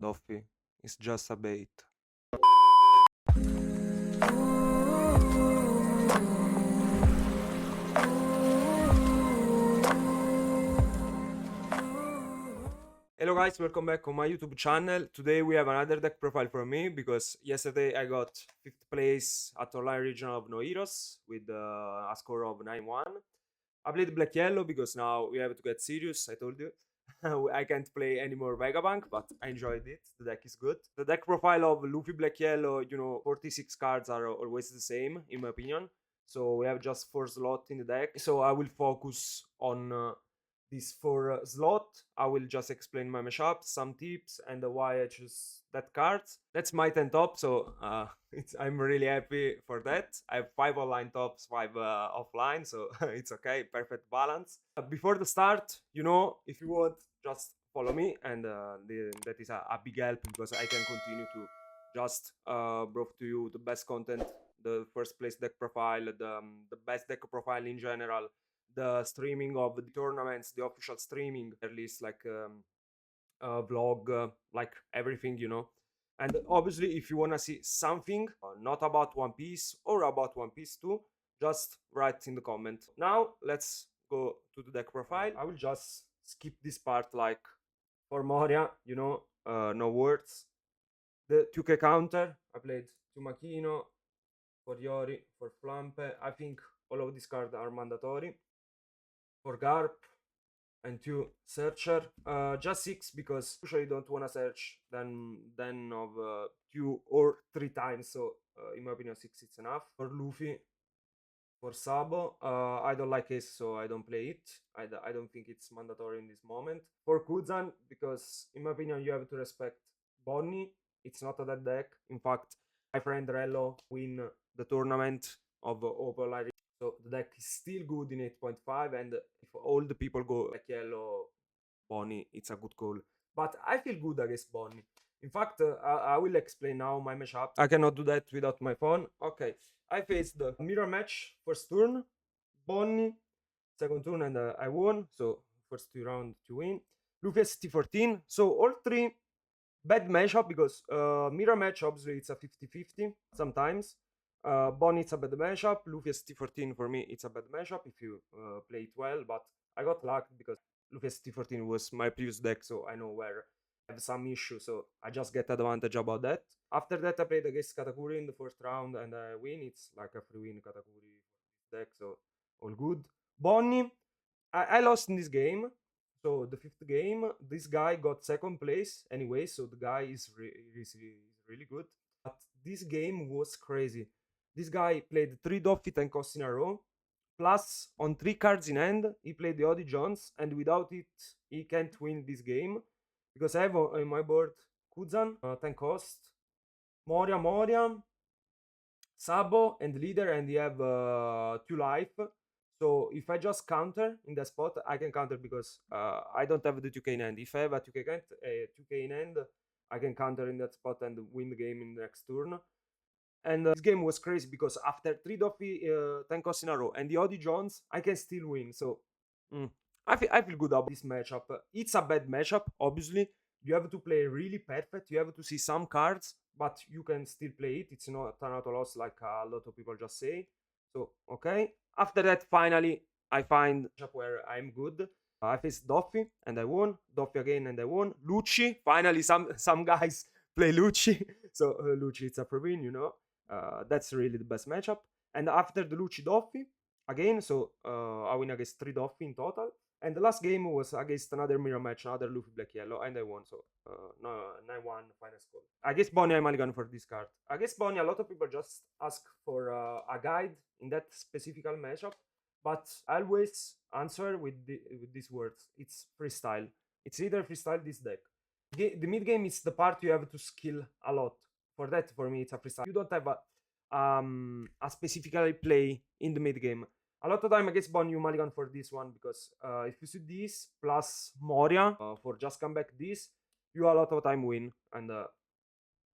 Luffy is just a bait. Hello guys, welcome back on my YouTube channel. Today we have another deck profile from me because yesterday I got 5th place at online regional of NOHEROES with a score of 9-1. I played black yellow because now we have to get serious, I told you. I can't play any more Vegabunk, but I enjoyed it. The deck is good. The deck profile of Luffy black yellow, 46 cards are always the same in my opinion. So we have just 4 slots in the deck. So I will focus on this 4 slot. I will just explain my mashup, some tips, and why I choose that card. That's my 10 top, so I'm really happy for that. I have 5 online tops, 5 offline, so it's okay, perfect balance. Before the start, if you want, just follow me, and that is a big help because I can continue to just bring to you the best content, the first place deck profile, the best deck profile in general, the streaming of the tournaments, the official streaming, at least like vlog, like everything, And obviously, if you wanna see something not about One Piece or about One Piece too, just write in the comment. Now let's go to the deck profile. I will just skip this part, like for Moria, no words. The 2K counter, I played 2 Makino, for Yori, for Flampe. I think all of these cards are mandatory. For Garp and 2 Searcher. Just 6 because usually don't wanna search then of 2 or 3 times. So in my opinion 6 is enough. For Luffy, for Sabo, I don't like Ace, so I don't play it. I don't think it's mandatory in this moment. For Kuzan, because in my opinion you have to respect Bonnie. It's not a dead deck. In fact, my friend Rello win the tournament of OP08. So the deck is still good in 8.5, and if all the people go like yellow Bonnie, it's a good call. But I feel good against Bonnie. In fact, I will explain now my mashup. I cannot do that without my phone. Okay, I faced the mirror match first turn, Bonnie, second turn, and I won. So first 2 rounds to win. Luffy ST14. So all 3 bad matchup because mirror match obviously it's a 50-50 sometimes. Bonnie it's a bad matchup. Luffy ST14 for me it's a bad matchup if you play it well, but I got lucky because Luffy ST14 was my previous deck, so I know where I have some issue, so I just get advantage about that. After that I played against Katakuri in the first round and I win. It's like a free win Katakuri for this deck, so all good. Bonnie, I lost in this game. So the 5th game, this guy got 2nd place anyway, so the guy is really good. But this game was crazy. This guy played 3 Doffy 10 costs in a row, plus on 3 cards in hand, he played the Odie Jones, and without it, he can't win this game. Because I have on my board Kuzan, 10 cost, Moria, Sabo, and Leader, and he have 2 life. So if I just counter in that spot, I can counter because I don't have the 2k in hand. If I have a 2k in hand, I can counter in that spot and win the game in the next turn. And this game was crazy because after 3 Doffy 10 costs in a row and the Odie Jones, I can still win. So I feel good about this matchup. It's a bad matchup, obviously. You have to play really perfect. You have to see some cards, but you can still play it. It's not an auto loss like a lot of people just say. So, okay. After that, finally, I find a matchup where I'm good. I faced Doffy and I won. Doffy again and I won. Lucci. Finally, some guys play Lucci. So, Lucci, it's a free win. That's really the best matchup. And after the Lucci Doffy, again, so I win against 3 Doffy in total. And the last game was against another mirror match, another Luffy Black Yellow, and I won. So no, 9-1 final score. Against Bonnie, I'm mulligan for this card. Against Bonnie, a lot of people just ask for a guide in that specific matchup, but I always answer with these words. It's freestyle. It's either freestyle this deck. The mid game is the part you have to skill a lot. For that, for me, it's a freestyle. You don't have a specifically play in the mid game. A lot of time against Bon you mulligan for this one because if you see this plus Moria for just come back this, you a lot of time win, and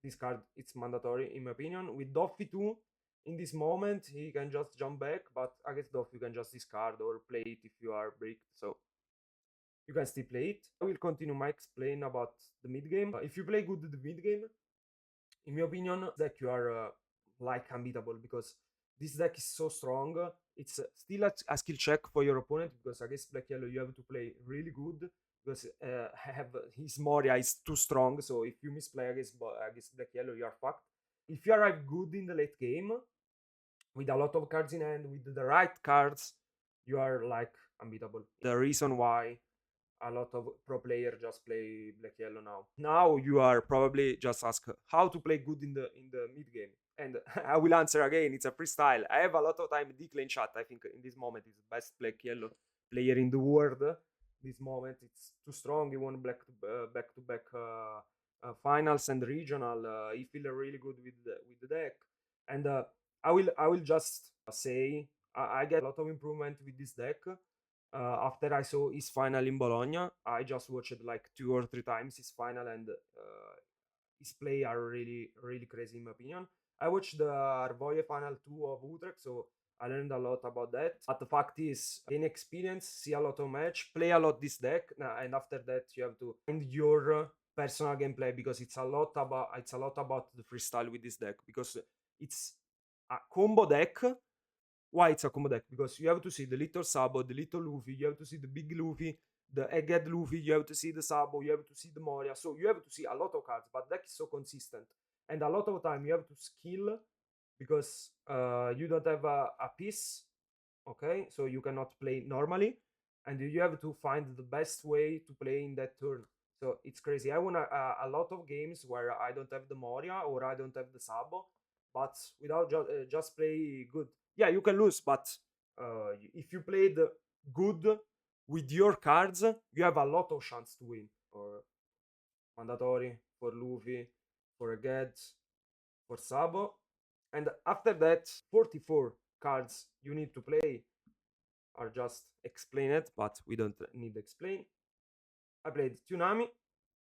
this card it's mandatory in my opinion. With Doffy too, in this moment he can just jump back, but against Doffy you can just discard or play it if you are bricked. So you can still play it. I will continue my explain about the mid game. If you play good the mid game, in my opinion, deck you are like unbeatable, because this deck is so strong. It's still a skill check for your opponent, because against black yellow you have to play really good, because have his Moria is too strong. So if you misplay against black yellow, you are fucked. If you arrive good in the late game with a lot of cards in hand, with the right cards, you are like unbeatable. The reason why a lot of pro player just play black yellow now. Now you are probably just ask how to play good in the mid game, and I will answer again. It's a freestyle. I have a lot of time. Declan chat. I think in this moment is the best black yellow player in the world. This moment it's too strong. He won back to back finals and regional. He feel really good with the deck, and I will just say I get a lot of improvement with this deck. After I saw his final in Bologna, I just watched like 2 or 3 times his final, and his play are really really crazy in my opinion. I watched the Arvoye final 2 of Utrecht, so I learned a lot about that. But the fact is, gain experience, see a lot of match, play a lot this deck, and after that you have to find your personal gameplay, because it's a lot about the freestyle with this deck, because it's a combo deck. Why it's a combo deck? Because you have to see the little Sabo, the little Luffy, you have to see the big Luffy, the Egghead Luffy, you have to see the Sabo, you have to see the Moria. So you have to see a lot of cards, but deck is so consistent. And a lot of time you have to skill, because you don't have a piece, okay? So you cannot play normally, and you have to find the best way to play in that turn. So it's crazy. I won a lot of games where I don't have the Moria or I don't have the Sabo, but without just play good. Yeah, you can lose, but if you played good with your cards, you have a lot of chance to win. For mandatory, for Luffy, for Ged, for Sabo, and after that, 44 cards you need to play are just explained, but we don't need to explain. I played Tsunami.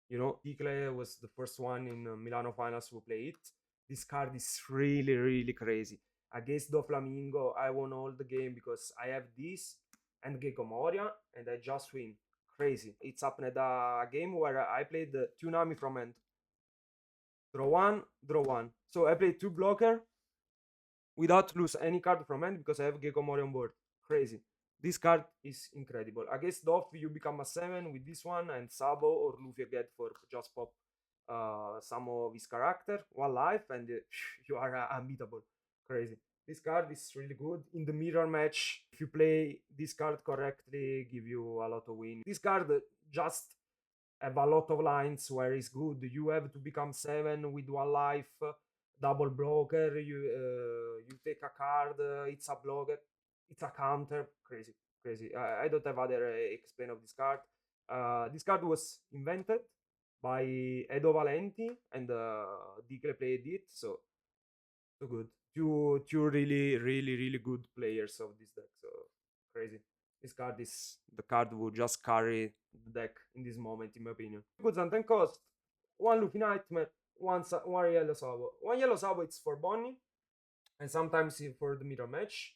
You know, Dicle was the first one in Milano finals who played it. This card is really, really crazy. Against Doflamingo, I won all the game because I have this and Gecko Moria, and I just win. Crazy. It's happened a game where I played the Tsunami from hand. Draw one, draw one. So I played 2 blocker without lose any card from hand because I have Gecko Moria on board. Crazy. This card is incredible. Against Doff, you become a 7 with this one, and Sabo or Luffy get for just pop some of his character, 1 life, and you are unbeatable. Crazy. This card is really good. In the mirror match, if you play this card correctly, give you a lot of win. This card just have a lot of lines where it's good. You have to become 7 with 1 life, double blocker, you take a card, it's a blocker, it's a counter. Crazy, crazy. I don't have other explain of this card. This card was invented by Edo Valenti, and Dicle played it, so good. Two really really really good players of this deck, so crazy. This card is the card who just carry the deck in this moment, in my opinion. Goods and 10 cost, 1 Luffy Nightmare, one yellow Sabo. 1 yellow Sabo, it's for Bonnie, and sometimes for the mirror match.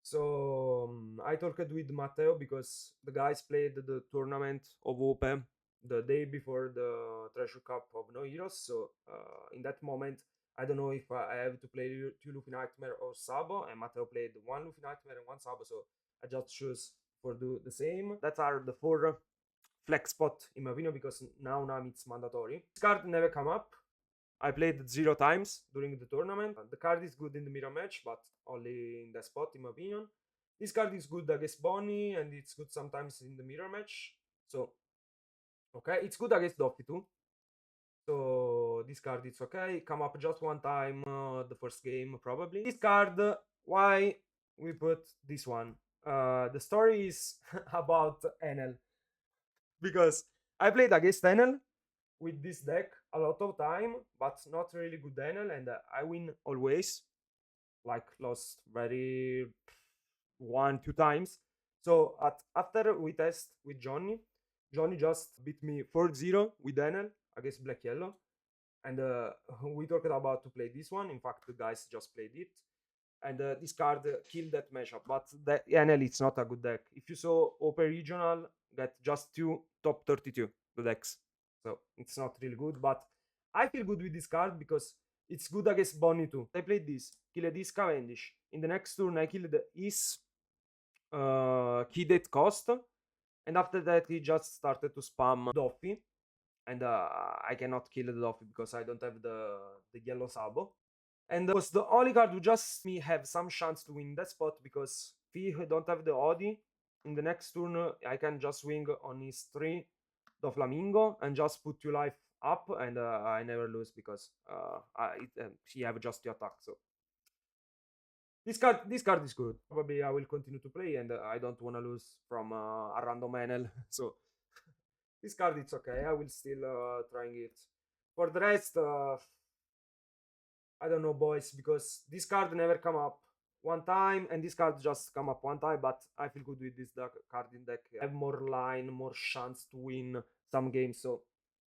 So I talked with Matteo because the guys played the tournament of Open the day before the Treasure Cup of No Heroes. So in that moment, I don't know if I have to play 2 Luffy Nightmare or Sabo, and Matteo played 1 Luffy Nightmare and 1 Sabo. So I just choose for do the same. That are the 4 flex spot in my opinion, because now it's mandatory. This card never come up. I played 0 times during the tournament. The card is good in the mirror match, but only in that spot, in my opinion. This card is good against Bonnie, and it's good sometimes in the mirror match. So, okay, it's good against Doffy too. So this card is okay. Come up just 1 time, the first game probably. This card, why we put this one? The story is about Enel, because I played against Enel with this deck a lot of time, but not really good Enel, and I win always. Like lost very 1-2 times. So after we test with Johnny just beat me 4-0 with Enel against Black Yellow, and we talked about to play this one. In fact, the guys just played it, and this card killed that matchup. But the Enel, it's not a good deck. If you saw OP regional, get just 2 top 32 the decks. So it's not really good, but I feel good with this card because it's good against Bonnie too. I played this, killed this Cavendish. In the next turn I killed his key date cost, and after that he just started to spam Doffy, and I cannot kill the Doffy because I don't have the yellow Sabo. And was the only card who just me have some chance to win that spot, because if he don't have the Odi, in the next turn I can just swing on his 3 the Flamingo and just put 2 life up, and I never lose because he have just 2 attack. So this card is good. Probably I will continue to play, and I don't want to lose from a random NL. So this card it's okay. I will still trying it. For the rest, I don't know, boys, because this card never come up one time, and this card just come up one time. But I feel good with this card in deck. I have more line, more chance to win some games, so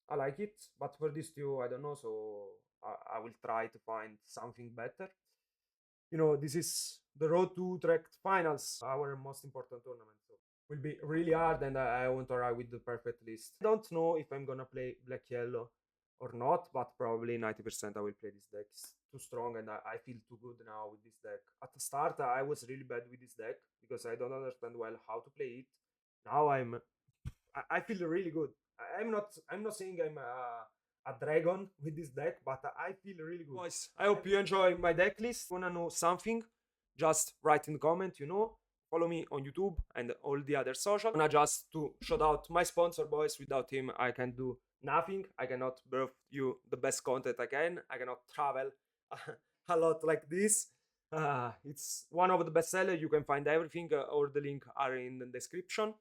I like it. But for these two, I don't know. So I will try to find something better. You know, this is the road to Utrecht finals, our most important tournament. So will be really hard, and I want to arrive with the perfect list. I don't know if I'm gonna play black yellow or not, but probably 90% I will play this deck. It's too strong, and I feel too good now with this deck. At the start, I was really bad with this deck because I don't understand well how to play it. Now I feel really good. I'm not saying I'm a dragon with this deck, but I feel really good. Boys, I hope you enjoy my deck list. Wanna know something? Just write in the comment, you know. Follow me on YouTube and all the other social. And I just to shout out my sponsor, boys. Without him, I can do nothing. I cannot bring you the best content I can. I cannot travel a lot like this. It's one of the best sellers. You can find everything. All the link are in the description,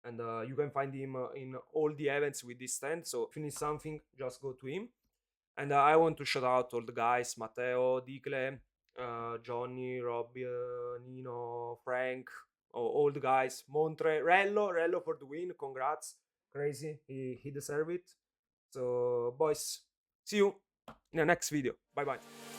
and you can find him in all the events with this stand. So if you need something, just go to him. And I want to shout out all the guys: Matteo, Dicle, Johnny, Robbie, Nino, Frank, all the guys. Montre, Rello for the win. Congrats, crazy. He deserved it. So boys, see you in the next video. Bye bye.